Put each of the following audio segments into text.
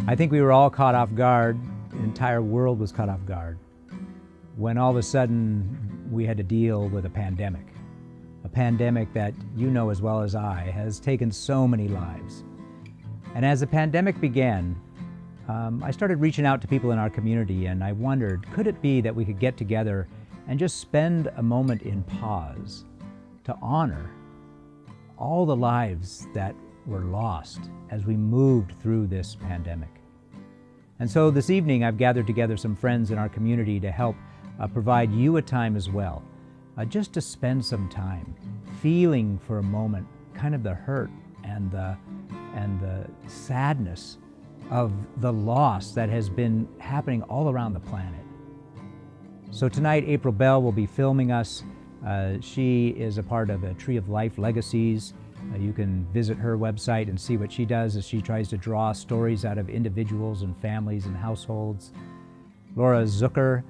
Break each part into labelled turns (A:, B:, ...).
A: I think we were all caught off guard. The entire world was caught off guard when all of a sudden we had to deal with a pandemic. A pandemic that you know as well as I has taken so many lives. And as the pandemic began, I started reaching out to people in our community, and I wondered, could it be that we could get together and just spend a moment in pause to honor all the lives that were lost as we moved through this pandemic. And so this evening I've gathered together some friends in our community to help provide you a time as well, just to spend some time feeling for a moment kind of the hurt and the sadness of the loss that has been happening all around the planet. So tonight April Bell will be filming us. She is a part of a Tree of Life Legacies. You can visit her website and see what she does as she tries to draw stories out of individuals and families and households. Laura Zucker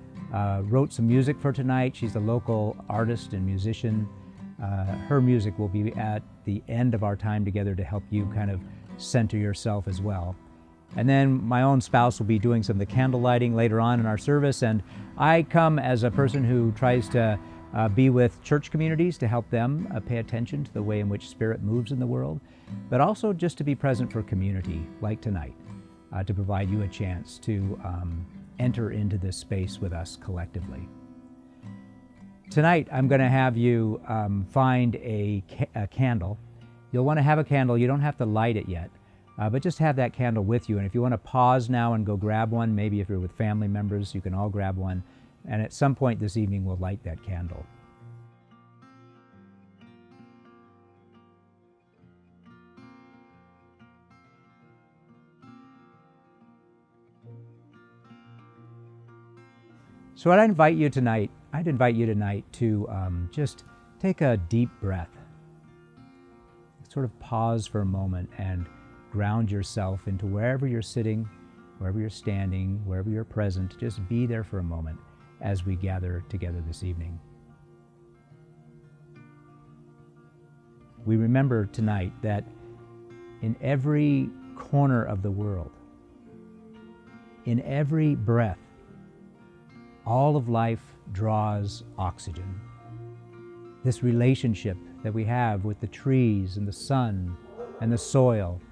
A: wrote some music for tonight. She's a local artist and musician. Her music will be at the end of our time together to help you kind of center yourself as well. And then my own spouse will be doing some of the candle lighting later on in our service, and I come as a person who tries to be with church communities to help them pay attention to the way in which Spirit moves in the world, but also just to be present for community like tonight, to provide you a chance to enter into this space with us collectively. Tonight I'm going to have you find a candle. You'll want to have a candle. You don't have to light it yet, but just have that candle with you. And if you want to pause now and go grab one, maybe if you're with family members, you can all grab one. And at some point this evening, we'll light that candle. So I'd invite you tonight to just take a deep breath. Sort of pause for a moment and ground yourself into wherever you're sitting, wherever you're standing, wherever you're present. Just be there for a moment as we gather together this evening. We remember tonight that in every corner of the world, in every breath, all of life draws oxygen. This relationship that we have with the trees and the sun and the soil,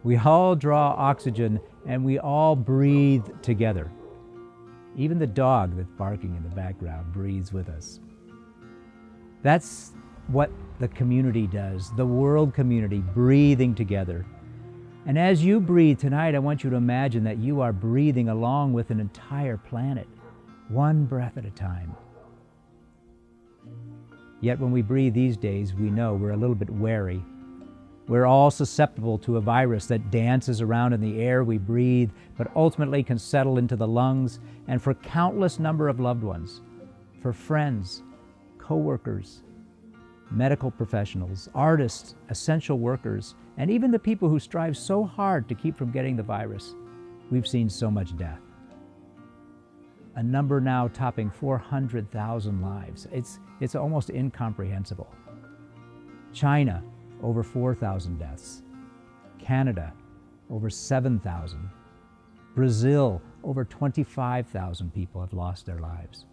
A: we all draw oxygen and we all breathe together. Even the dog that's barking in the background breathes with us. That's what the community does, the world community breathing together. And as you breathe tonight, I want you to imagine that you are breathing along with an entire planet, one breath at a time. Yet when we breathe these days, we know we're a little bit wary. We're all susceptible to a virus that dances around in the air we breathe, but ultimately can settle into the lungs, and for countless number of loved ones, for friends, co-workers, medical professionals, artists, essential workers, and even the people who strive so hard to keep from getting the virus, we've seen so much death. A number now topping 400,000 lives. It's almost incomprehensible. China, over 4,000 deaths. Canada, over 7,000. Brazil, over 25,000 people have lost their lives.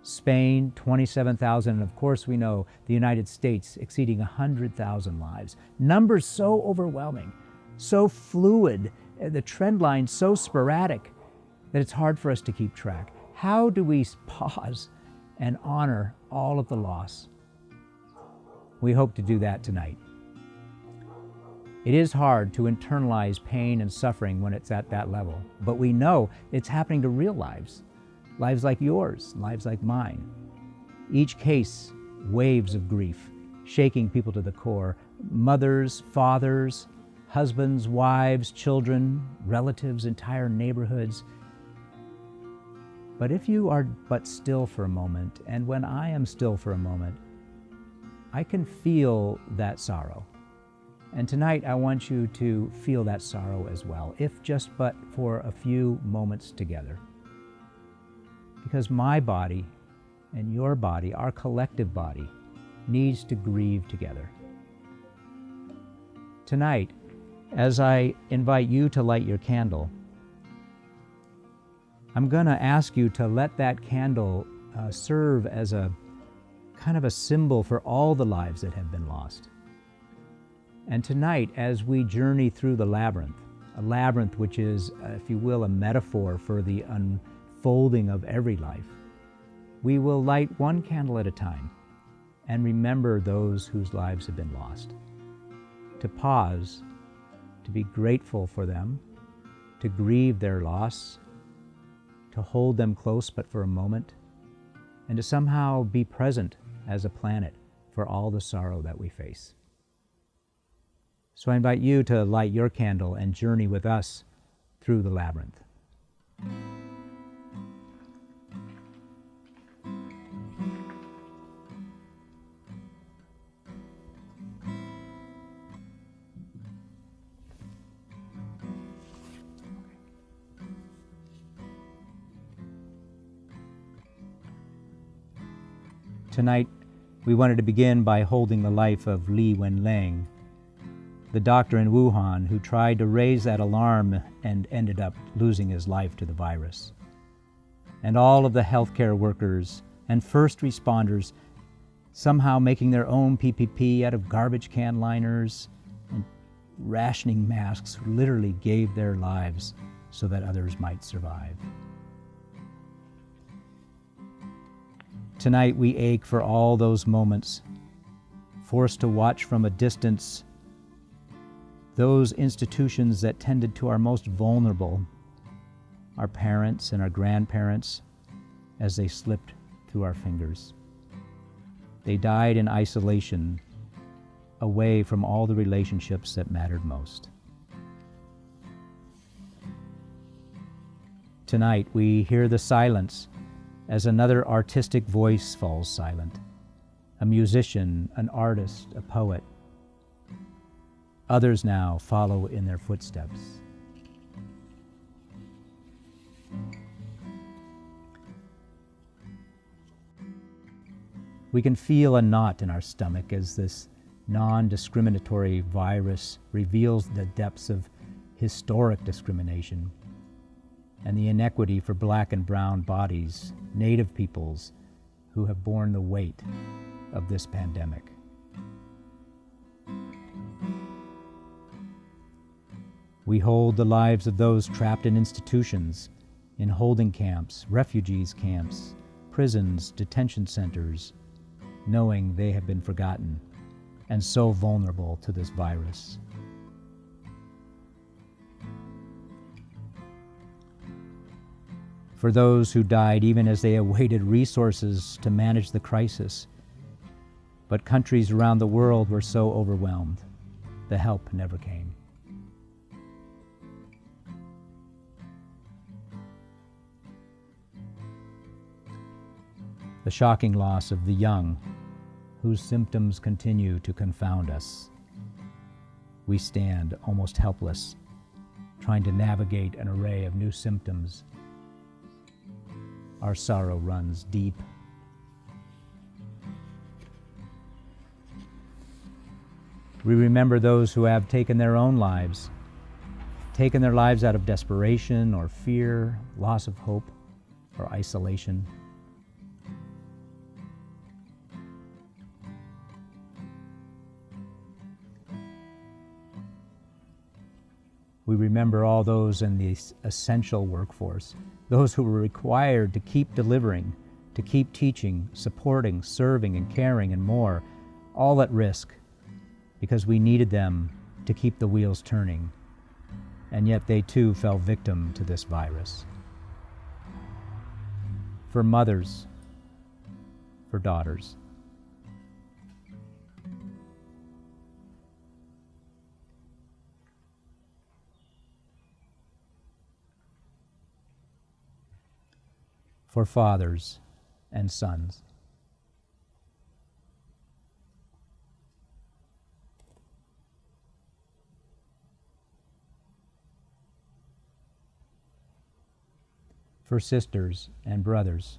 A: Spain, 27,000, and of course we know the United States exceeding 100,000 lives. Numbers so overwhelming, so fluid, the trend line so sporadic that it's hard for us to keep track. How do we pause and honor all of the loss? We hope to do that tonight. It is hard to internalize pain and suffering when it's at that level, but we know it's happening to real lives, lives like yours, lives like mine. Each case, waves of grief, shaking people to the core. Mothers, fathers, husbands, wives, children, relatives, entire neighborhoods. But if you are but still for a moment, and when I am still for a moment, I can feel that sorrow. And tonight I want you to feel that sorrow as well, if just but for a few moments together. Because my body and your body, our collective body, needs to grieve together. Tonight, As I invite you to light your candle, I'm going to ask you to let that candle serve as a kind of a symbol for all the lives that have been lost. And tonight, as we journey through the labyrinth, a labyrinth which is, if you will, a metaphor for the unfolding of every life, we will light one candle at a time and remember those whose lives have been lost. To pause, to be grateful for them, to grieve their loss, to hold them close but for a moment, and to somehow be present as a planet for all the sorrow that we face. So I invite you to light your candle and journey with us through the labyrinth. Tonight, we wanted to begin by holding the life of Li Wenliang, the doctor in Wuhan who tried to raise that alarm and ended up losing his life to the virus. And all of the healthcare workers and first responders somehow making their own PPE out of garbage can liners and rationing masks who literally gave their lives so that others might survive. Tonight we ache for all those moments, forced to watch from a distance those institutions that tended to our most vulnerable, our parents and our grandparents, as they slipped through our fingers. They died in isolation, away from all the relationships that mattered most. Tonight we hear the silence as another artistic voice falls silent, a musician, an artist, a poet. Others now follow in their footsteps. We can feel a knot in our stomach as this non-discriminatory virus reveals the depths of historic discrimination and the inequity for black and brown bodies, Native peoples who have borne the weight of this pandemic. We hold the lives of those trapped in institutions, in holding camps, refugees camps, prisons, detention centers, knowing they have been forgotten and so vulnerable to this virus. For those who died even as they awaited resources to manage the crisis, but countries around the world were so overwhelmed, the help never came. The shocking loss of the young, whose symptoms continue to confound us. We stand almost helpless, trying to navigate an array of new symptoms. Our sorrow runs deep. We remember those who have taken their own lives, taken their lives out of desperation or fear, loss of hope, or isolation. We remember all those in the essential workforce, those who were required to keep delivering, to keep teaching, supporting, serving, and caring, and more, all at risk, because we needed them to keep the wheels turning, and yet they too fell victim to this virus. For mothers, for daughters, for fathers and sons. For sisters and brothers.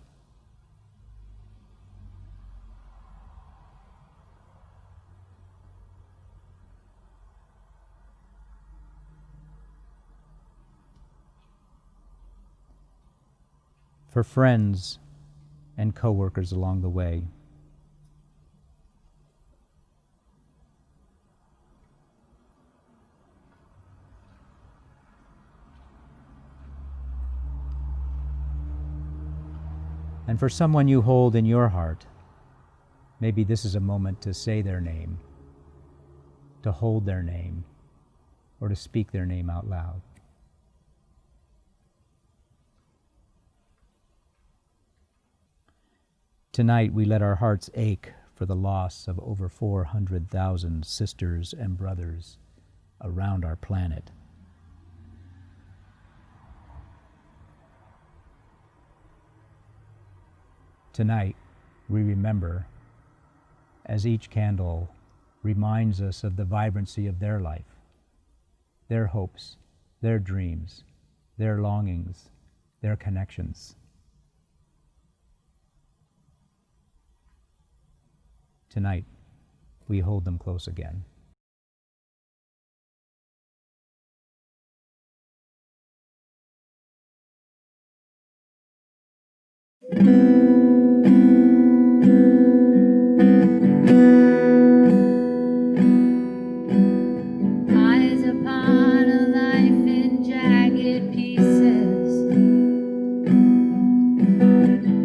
A: for friends and co-workers along the way. And for someone you hold in your heart, maybe this is a moment to say their name, to hold their name, or to speak their name out loud. Tonight we let our hearts ache for the loss of over 400,000 sisters and brothers around our planet. Tonight we remember as each candle reminds us of the vibrancy of their life, their hopes, their dreams, their longings, their connections. Tonight, we hold them close again.
B: Eyes upon a life in jagged pieces,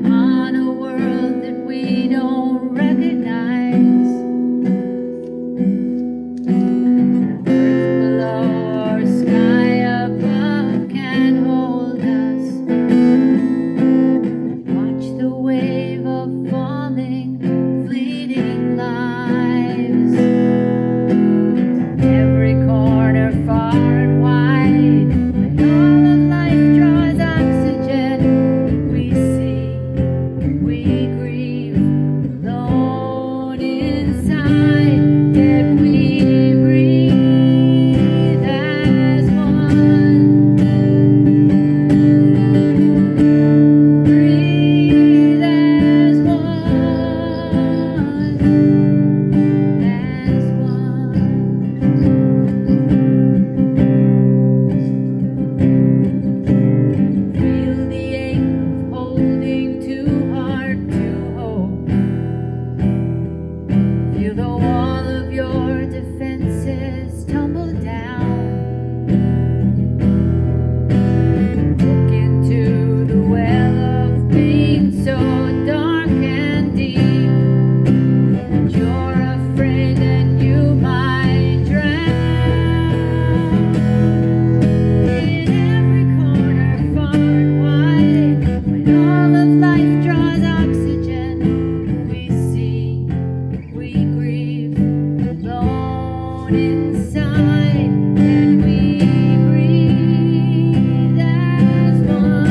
B: on a world that we don't recognize. Earth below or sky above can hold us. Watch the wave of falling, fleeting lives. Every corner far and wide, when all of life draws oxygen, we see, we grieve, alone inside, yet we breathe as one. Breathe as one. Feel the ache of holding too hard to hold. Feel the wall of your defenses tumble down. Look into the well of pain so dark and deep that you're afraid that you might drown. In every corner far and wide, when all of life draws oxygen, we see, we grieve, alone inside, and we breathe as one.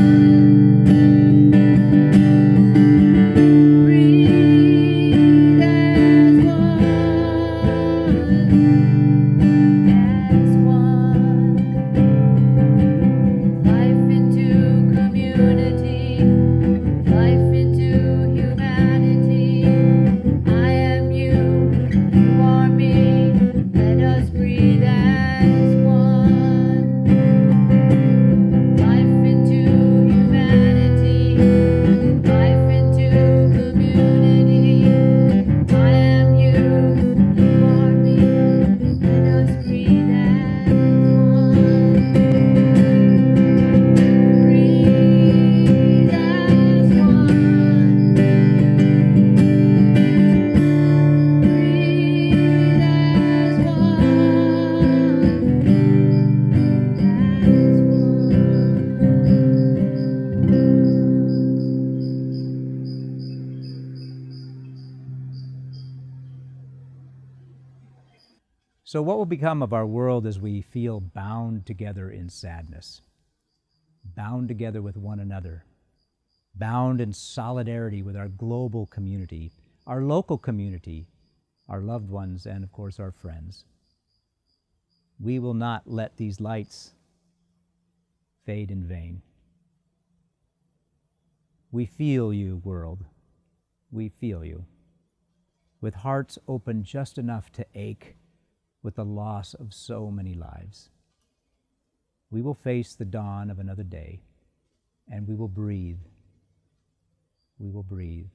B: Breathe as one. Life into community, life into humanity. I am you, you are me. Let us breathe as one. Life into humanity, life into community. I am you, you are me. Let us breathe as one. Breathe as one. Breathe as
A: So what will become of our world as we feel bound together in sadness, bound together with one another, bound in solidarity with our global community, our local community, our loved ones, and of course our friends? We will not let these lights fade in vain. We feel you, world. We feel you. With hearts open just enough to ache with the loss of so many lives. We will face the dawn of another day, and we will breathe we will breathe.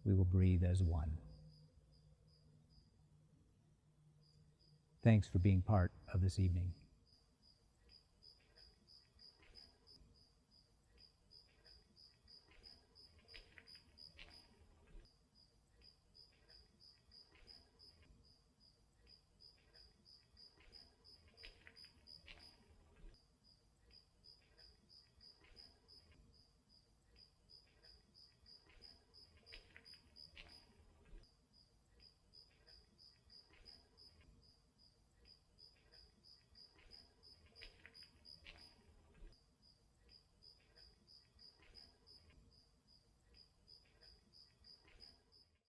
A: We will breathe as one. Thanks for being part of this evening.